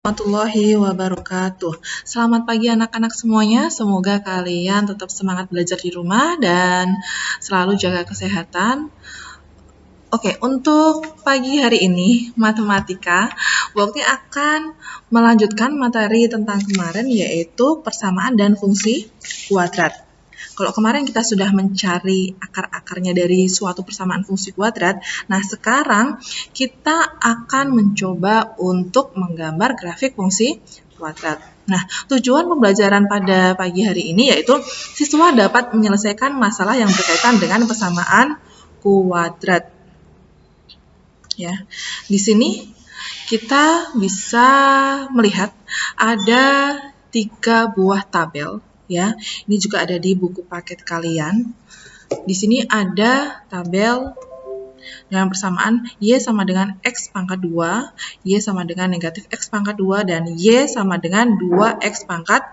Warahmatullahi wabarakatuh. Selamat pagi anak-anak semuanya. Semoga kalian tetap semangat belajar di rumah dan selalu jaga kesehatan. Oke, untuk pagi hari ini matematika, Bukti akan melanjutkan materi tentang kemarin yaitu persamaan dan fungsi kuadrat. Kalau kemarin kita sudah mencari akar-akarnya dari suatu persamaan fungsi kuadrat, nah sekarang kita akan mencoba untuk menggambar grafik fungsi kuadrat. Nah, tujuan pembelajaran pada pagi hari ini yaitu siswa dapat menyelesaikan masalah yang berkaitan dengan persamaan kuadrat. Ya, di sini kita bisa melihat ada 3 buah tabel. Ya, ini juga ada di buku paket kalian. Di sini ada tabel dengan persamaan Y sama dengan X pangkat 2, Y sama dengan negatif X pangkat 2, dan Y sama dengan 2X pangkat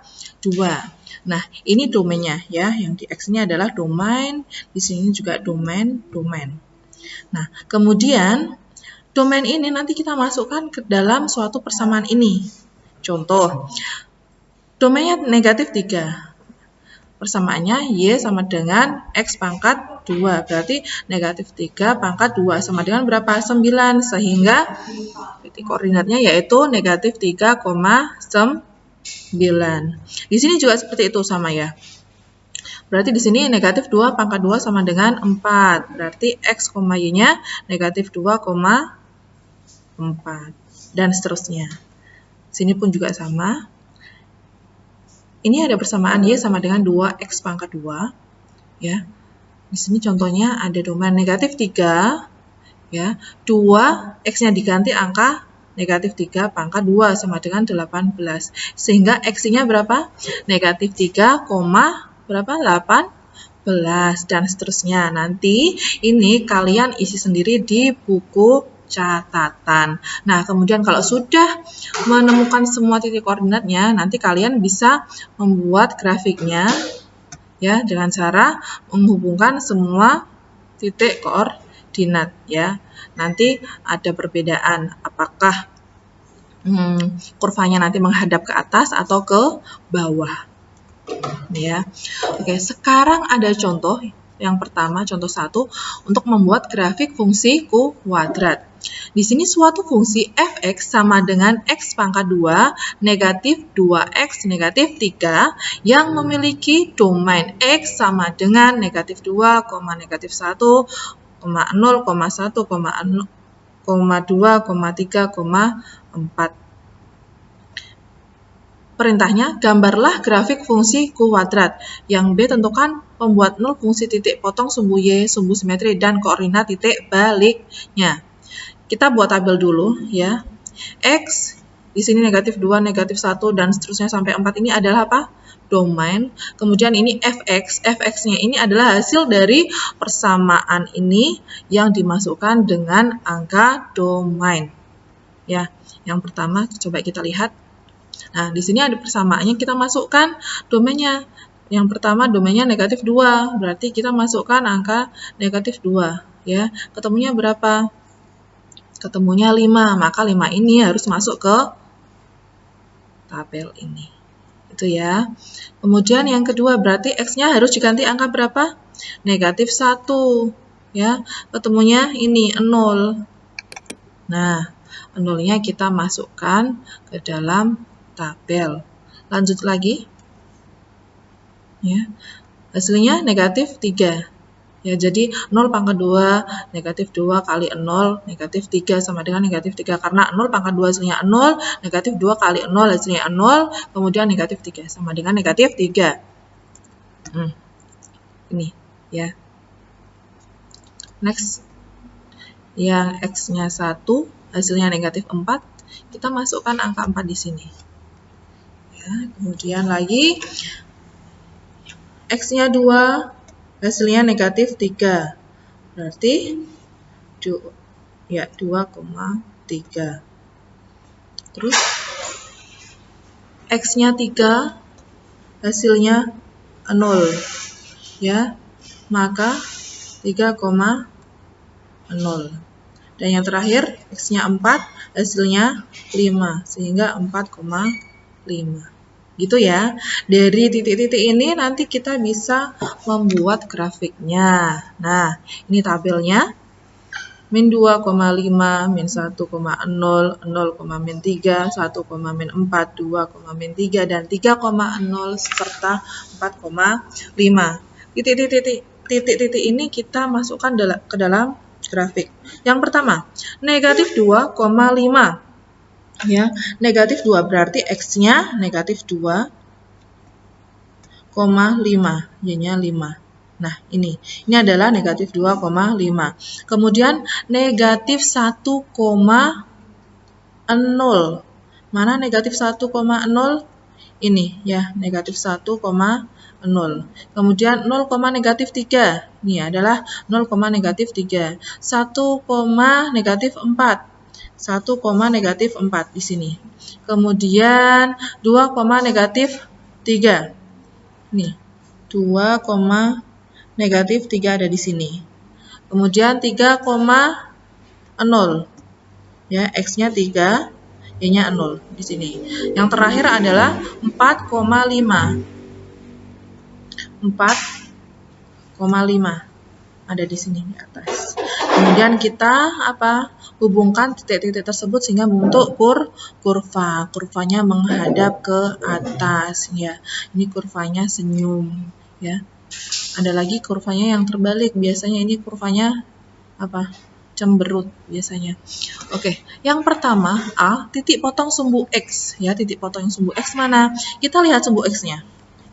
2. Nah, ini domainnya ya, yang di X ini adalah domain, di sini juga domain. Nah, kemudian domain ini nanti kita masukkan ke dalam suatu persamaan ini. Contoh, domainnya negatif 3. Persamaannya Y sama dengan X pangkat 2. Berarti negatif 3 pangkat 2 sama dengan berapa? 9. Sehingga titik koordinatnya yaitu negatif 3,9. Di sini juga seperti itu sama ya. Berarti di sini negatif 2 pangkat 2 sama dengan 4. Berarti X, Y-nya negatif 2,4. Dan seterusnya. Sini pun juga sama. Ini ada persamaan Y sama dengan 2X pangkat 2. Ya. Di sini contohnya ada domain negatif 3. Ya. 2, X-nya diganti angka negatif 3 pangkat 2 sama dengan 18. Sehingga X-nya berapa? Negatif 3, berapa? 18. Dan seterusnya. Nanti ini kalian isi sendiri di buku catatan. Nah, kemudian kalau sudah menemukan semua titik koordinatnya, nanti kalian bisa membuat grafiknya ya dengan cara menghubungkan semua titik koordinat ya. Nanti ada perbedaan apakah kurvanya nanti menghadap ke atas atau ke bawah. Ya. Oke, sekarang ada contoh. Yang pertama, contoh 1, untuk membuat grafik fungsi kuadrat. Di sini suatu fungsi f(x) sama dengan x pangkat 2 negatif 2x negatif 3 yang memiliki domain x sama dengan negatif 2, negatif 1, 0, 1, 2, 3, 4. Perintahnya, gambarlah grafik fungsi kuadrat. Yang B, tentukan pembuat 0 fungsi titik potong sumbu Y, sumbu simetri, dan koordinat titik baliknya. Kita buat tabel dulu ya. X, di sini negatif 2, negatif 1, dan seterusnya sampai 4 ini adalah apa? Domain. Kemudian ini fx. Fx-nya ini adalah hasil dari persamaan ini yang dimasukkan dengan angka domain. Ya, yang pertama coba kita lihat. Nah, di sini ada persamaannya, kita masukkan domainnya. Yang pertama domainnya negatif 2, berarti kita masukkan angka negatif 2. Ya. Ketemunya berapa? Ketemunya 5, maka 5 ini harus masuk ke tabel ini. Itu ya. Kemudian yang kedua, berarti X-nya harus diganti angka berapa? Negatif 1. Ya. Ketemunya ini 0. Nah, 0-nya kita masukkan ke dalam tabel. Lanjut lagi. Ya. Hasilnya negatif 3. Ya, jadi 0 pangkat 2 negatif 2 kali 0 negatif 3 sama dengan negatif 3. Karena 0 pangkat 2 hasilnya 0, negatif 2 kali 0 hasilnya 0, kemudian negatif 3 sama dengan negatif 3. Ini ya. Next. Yang X-nya 1, hasilnya negatif 4, kita masukkan angka 4 di sini. Ya, kemudian lagi X-nya 2, hasilnya negatif 3. Berarti 2,3. Terus X-nya 3, hasilnya 0. Ya, maka 3,0. Dan yang terakhir, X-nya 4, hasilnya 5, sehingga 4,5. Gitu ya. Dari titik-titik ini nanti kita bisa membuat grafiknya. Nah, ini tabelnya. Min 2,5, min 1,0, 0, min 3, 1, min 4, 2, min 3, dan 3,0 serta 4,5. Titik-titik ini kita masukkan ke dalam grafik. Yang pertama, negatif 2,5. Ya, negatif 2 berarti X-nya negatif 2,5, Y-nya 5. Nah, ini adalah negatif 2,5. Kemudian negatif 1,0. Mana negatif 1,0? Ini ya, negatif 1,0. Kemudian 0, negatif 3. Ini adalah 0, negatif 3. 1, negatif 4. 1, negatif 4 di sini. Kemudian 2, negatif 3. Nih, 2, negatif 3 ada di sini. Kemudian 3,0. Ya, X-nya 3, Y-nya 0 di sini. Yang terakhir adalah 4,5. 4,5 ada di sini di atas. Kemudian kita hubungkan titik-titik tersebut sehingga membentuk kurva. Kurvanya menghadap ke atas ya. Ini kurvanya senyum ya. Ada lagi kurvanya yang terbalik. Biasanya ini kurvanya cemberut biasanya. Oke, yang pertama A, titik potong sumbu X ya. Titik potong sumbu X mana? Kita lihat sumbu X-nya.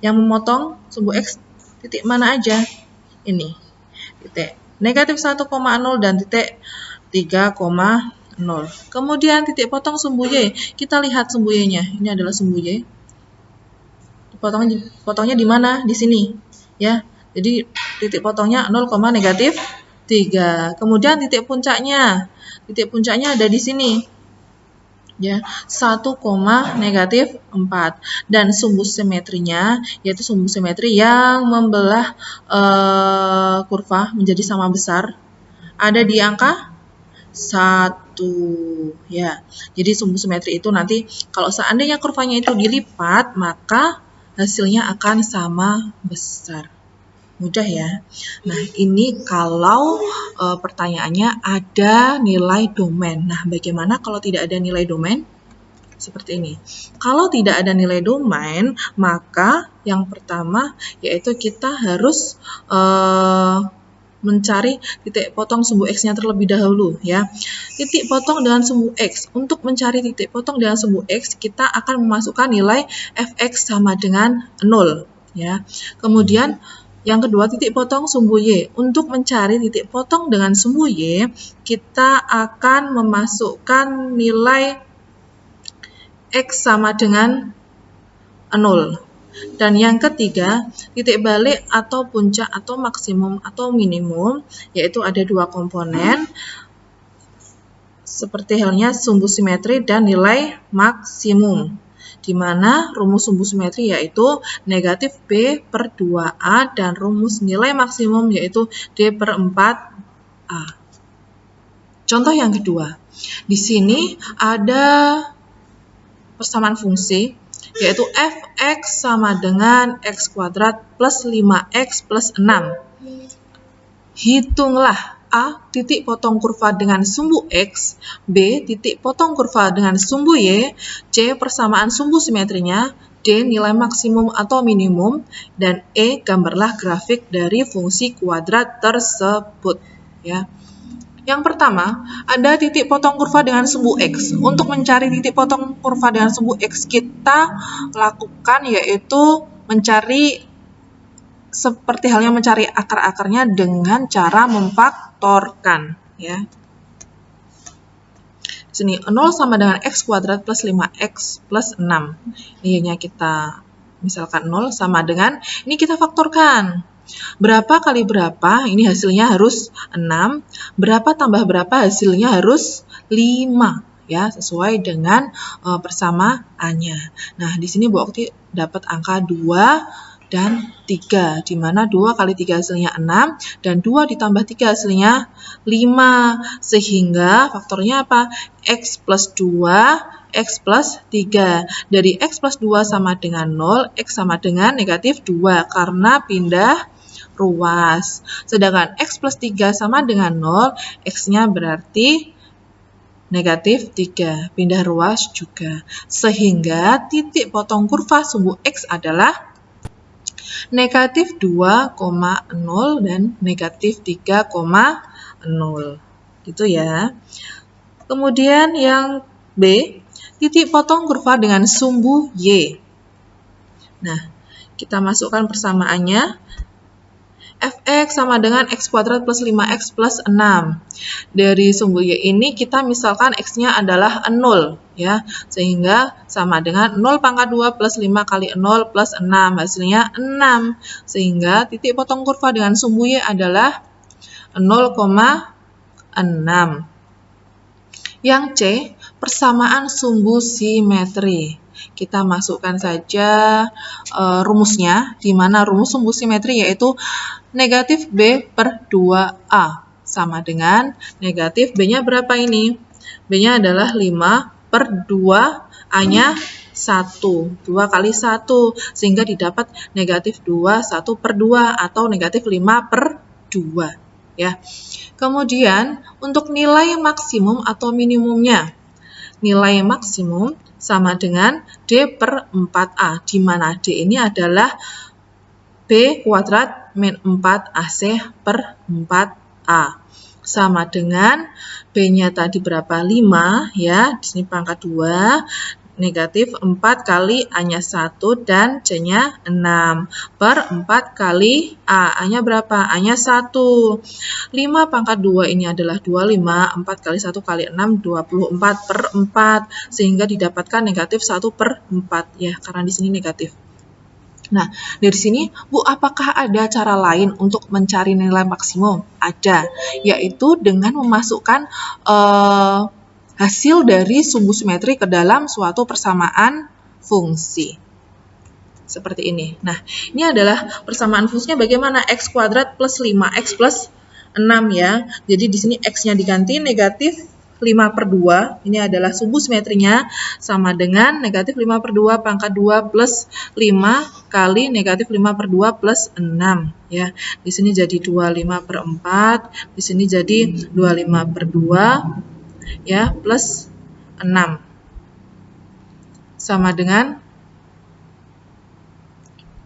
Yang memotong sumbu X titik mana aja? Ini. Titik negatif 1,0 dan titik 3,0. Kemudian titik potong sumbu Y. Kita lihat sumbu Y-nya. Ini adalah sumbu Y. Potongnya di mana? Di sini. Ya. Jadi titik potongnya 0, negatif 3. Kemudian titik puncaknya. Titik puncaknya ada di sini. Ya, 1, negatif 4. Dan sumbu simetrinya yaitu sumbu simetri yang membelah kurva menjadi sama besar ada di angka 1 ya. Jadi sumbu simetri itu nanti kalau seandainya kurvanya itu dilipat maka hasilnya akan sama besar. Mudah ya. Nah, ini kalau pertanyaannya ada nilai domain. Nah, bagaimana kalau tidak ada nilai domain? Seperti ini. Kalau tidak ada nilai domain, maka yang pertama yaitu kita harus mencari titik potong sumbu X-nya terlebih dahulu ya. Titik potong dengan sumbu X. Untuk mencari titik potong dengan sumbu X, kita akan memasukkan nilai fx sama dengan 0 ya. Kemudian yang kedua, titik potong sumbu Y. Untuk mencari titik potong dengan sumbu Y, kita akan memasukkan nilai X sama dengan 0. Dan yang ketiga, titik balik atau puncak atau maksimum atau minimum, yaitu ada dua komponen, seperti halnya sumbu simetri dan nilai maksimum. Di mana rumus sumbu simetri yaitu negatif B per 2A dan rumus nilai maksimum yaitu D per 4A. Contoh yang kedua, di sini ada persamaan fungsi yaitu fx sama dengan x kuadrat plus 5x plus 6. Hitunglah A, titik potong kurva dengan sumbu X, B, titik potong kurva dengan sumbu Y, C, persamaan sumbu simetrinya, D, nilai maksimum atau minimum, dan E, gambarlah grafik dari fungsi kuadrat tersebut. Ya. Yang pertama, ada titik potong kurva dengan sumbu X. Untuk mencari titik potong kurva dengan sumbu X, kita lakukan yaitu mencari seperti halnya mencari akar-akarnya dengan cara memfaktorkan ya. Sini 0 sama dengan x kuadrat plus 5x plus 6. Ini kita misalkan 0 sama dengan ini kita faktorkan. Berapa kali berapa? Ini hasilnya harus 6. Berapa tambah berapa? Hasilnya harus 5 ya, sesuai dengan persamaannya. Nah, di sini Bu Okti dapat angka 2 dan 3, di mana 2 kali 3 hasilnya 6, dan 2 ditambah 3 hasilnya 5, sehingga faktornya apa? X plus 2, X plus 3. Dari X plus 2 sama dengan 0, X sama dengan negatif 2, karena pindah ruas. Sedangkan X plus 3 sama dengan 0, X-nya berarti negatif 3, pindah ruas juga. Sehingga titik potong kurva sumbu X adalah negatif 2,0 dan negatif 3,0. Gitu ya. Kemudian yang B, titik potong kurva dengan sumbu Y. Nah, kita masukkan persamaannya. Fx sama dengan x kuadrat plus 5x plus 6. Dari sumbu Y ini kita misalkan x-nya adalah 0, ya. Sehingga sama dengan 0 pangkat 2 plus 5 kali 0 plus 6. Hasilnya 6. Sehingga titik potong kurva dengan sumbu Y adalah 0,6. Yang C, persamaan sumbu simetri. Kita masukkan saja rumusnya, di mana rumus sumbu simetri yaitu negatif B per 2A sama dengan negatif B-nya berapa ini? B-nya adalah 5 per 2, A-nya 1. 2 kali 1, sehingga didapat negatif 2, 1 per 2, atau negatif 5 per 2. Ya. Kemudian, untuk nilai maksimum atau minimumnya. Nilai maksimum sama dengan D per 4A, di mana D ini adalah B kuadrat min 4AC per 4A. Sama dengan B-nya tadi berapa? 5, ya. Di sini pangkat 2. Negatif 4 kali A-nya 1 dan C-nya 6 per 4 kali A. A-nya berapa? A-nya 1. 5 pangkat 2 ini adalah 25. 4 kali 1 kali 6, 24 per 4. Sehingga didapatkan negatif 1 per 4. Ya, karena di sini negatif. Nah, dari sini, Bu, apakah ada cara lain untuk mencari nilai maksimum? Ada, yaitu dengan memasukkan hasil dari sumbu simetri ke dalam suatu persamaan fungsi. Seperti ini. Nah, ini adalah persamaan fungsinya bagaimana? X kuadrat plus 5X plus 6 ya. Jadi di sini X-nya diganti negatif 5 per 2. Ini adalah sumbu simetrinya sama dengan negatif 5 per 2 pangkat 2 plus 5 kali negatif 5 per 2 plus 6. Ya. Di sini jadi 25 per 4. Di sini jadi 25 per 2. Ya, plus 6 sama dengan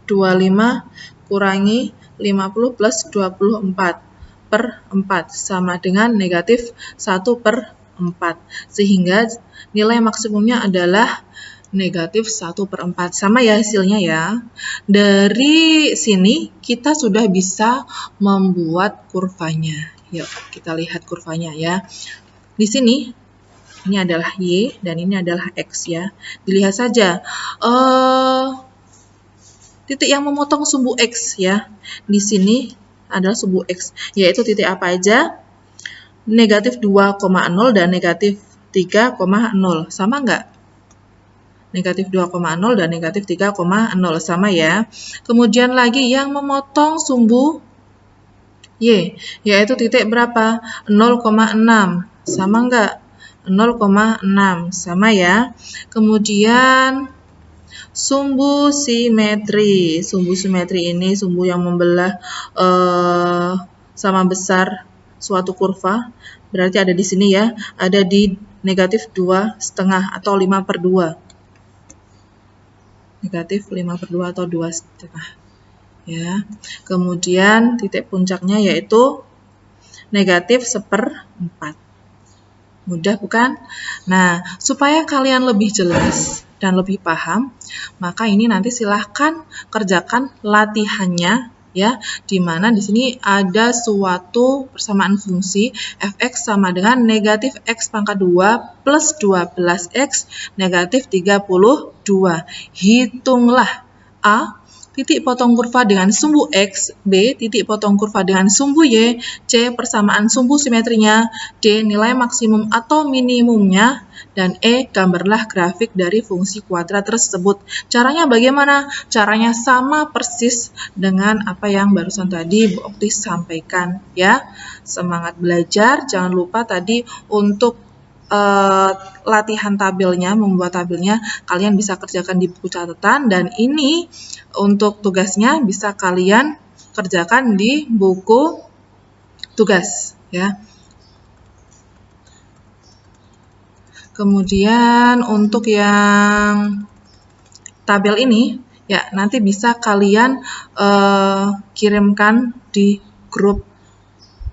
25 kurangi 50 plus 24 per 4 sama dengan negatif 1 per 4. Sehingga nilai maksimumnya adalah negatif 1 per 4. Sama ya hasilnya ya. Dari sini kita sudah bisa membuat kurvanya. Yuk kita lihat kurvanya ya. Di sini, ini adalah Y dan ini adalah X ya. Dilihat saja, titik yang memotong sumbu X ya. Di sini adalah sumbu X, yaitu titik apa aja? Negatif 2,0 dan negatif 3,0. Sama nggak? Negatif 2,0 dan negatif 3,0. Sama ya. Kemudian lagi yang memotong sumbu Y, yaitu titik berapa? 0,6. Sama nggak? 0,6. Sama ya. Kemudian sumbu simetri. Sumbu simetri ini sumbu yang membelah sama besar suatu kurva. Berarti ada di sini ya. Ada di negatif 2,5 atau 5 per 2. Negatif 5 per 2 atau 2,5. Ya. Kemudian titik puncaknya yaitu negatif 1/4. Mudah bukan? Nah, supaya kalian lebih jelas dan lebih paham, maka ini nanti silahkan kerjakan latihannya ya, di mana di sini ada suatu persamaan fungsi fx sama dengan negatif x pangkat 2 plus 12x negatif 32. Hitunglah A, titik potong kurva dengan sumbu X, B, titik potong kurva dengan sumbu Y, C, persamaan sumbu simetrinya, D, nilai maksimum atau minimumnya, dan E, gambarlah grafik dari fungsi kuadrat tersebut. Caranya bagaimana? Caranya sama persis dengan apa yang barusan tadi Bu Okti sampaikan ya. Semangat belajar, jangan lupa tadi untuk latihan tabelnya, membuat tabelnya, kalian bisa kerjakan di buku catatan, dan ini untuk tugasnya bisa kalian kerjakan di buku tugas ya. Kemudian untuk yang tabel ini ya nanti bisa kalian kirimkan di grup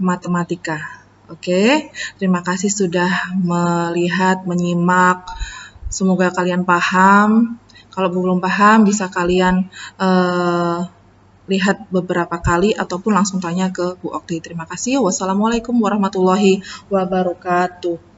matematika. Oke, terima kasih sudah melihat, menyimak. Semoga kalian paham. Kalau belum paham, bisa kalian lihat beberapa kali ataupun langsung tanya ke Bu Okti. Terima kasih. Wassalamualaikum warahmatullahi wabarakatuh.